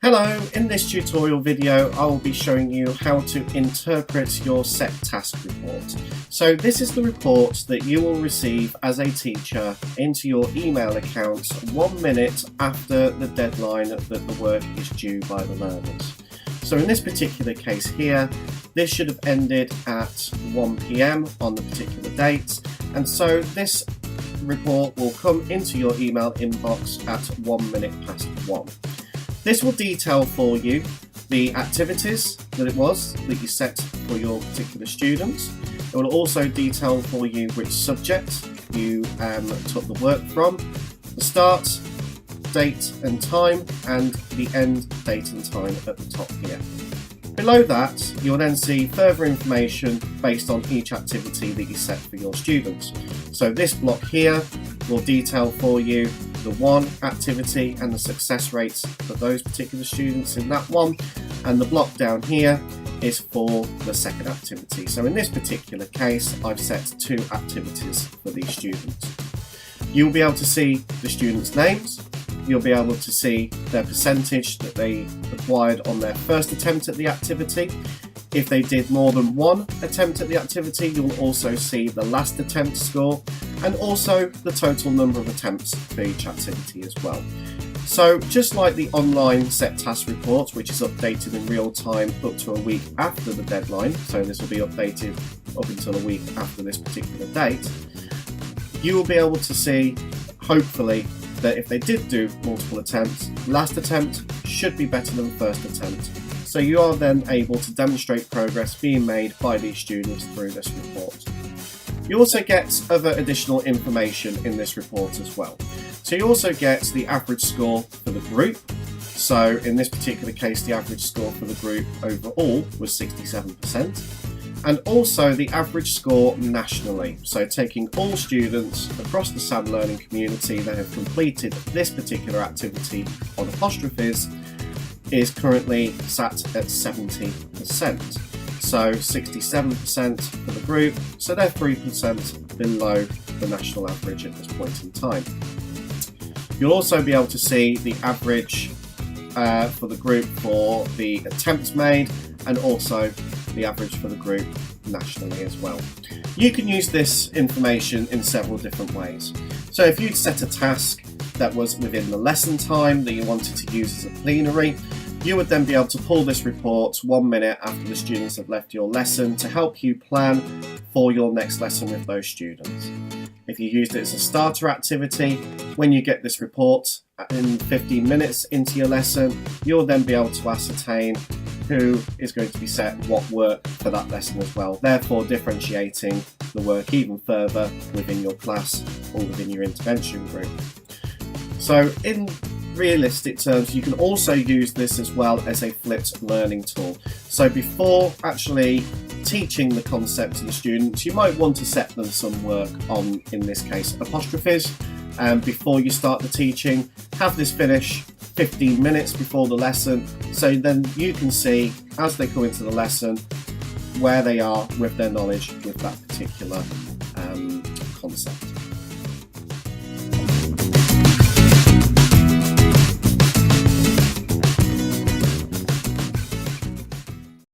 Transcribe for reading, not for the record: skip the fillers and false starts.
Hello, in this tutorial video I will be showing you how to interpret your set task report. So this is the report that you will receive as a teacher into your email account 1 minute after the deadline that the work is due by the learners. So in this particular case here, this should have ended at 1 PM on the particular date, and so this report will come into your email inbox at 1 minute past 1. This will detail for you the activities that you set for your particular students. It will also detail for you which subject you took the work from, the start, date and time, and the end date and time at the top here. Below that, you'll then see further information based on each activity that you set for your students. So this block here will detail for you the one activity and the success rates for those particular students in that one, and the block down here is for the second activity. So in this particular case, I've set 2 activities for these students. You'll be able to see the students' names, you'll be able to see their percentage that they acquired on their first attempt at the activity. If they did more than 1 attempt at the activity, you'll also see the last attempt score and also the total number of attempts for each activity as well. So just like the online set task report, which is updated in real time up to a week after the deadline, so this will be updated up until a week after this particular date, you will be able to see, hopefully, that if they did do multiple attempts, last attempt should be better than first attempt. So you are then able to demonstrate progress being made by these students through this report. You also get other additional information in this report as well. So you also get the average score for the group. So in this particular case, the average score for the group overall was 67%. And also the average score nationally. So taking all students across the SAM learning community that have completed this particular activity on apostrophes is currently sat at 70%. So 67% for the group, so they're 3% below the national average at this point in time. You'll also be able to see the average for the group for the attempts made, and also the average for the group nationally as well. You can use this information in several different ways. So if you'd set a task that was within the lesson time that you wanted to use as a plenary, you would then be able to pull this report 1 minute after the students have left your lesson to help you plan for your next lesson with those students. If you used it as a starter activity, when you get this report in 15 minutes into your lesson, you'll then be able to ascertain who is going to be set what work for that lesson as well, therefore differentiating the work even further within your class or within your intervention group. So in realistic terms, you can also use this as well as a flipped learning tool. So before actually teaching the concept to the students, you might want to set them some work on, in this case, apostrophes. And before you start the teaching, have this finish 15 minutes before the lesson, so then you can see as they come into the lesson where they are with their knowledge with that particular concept.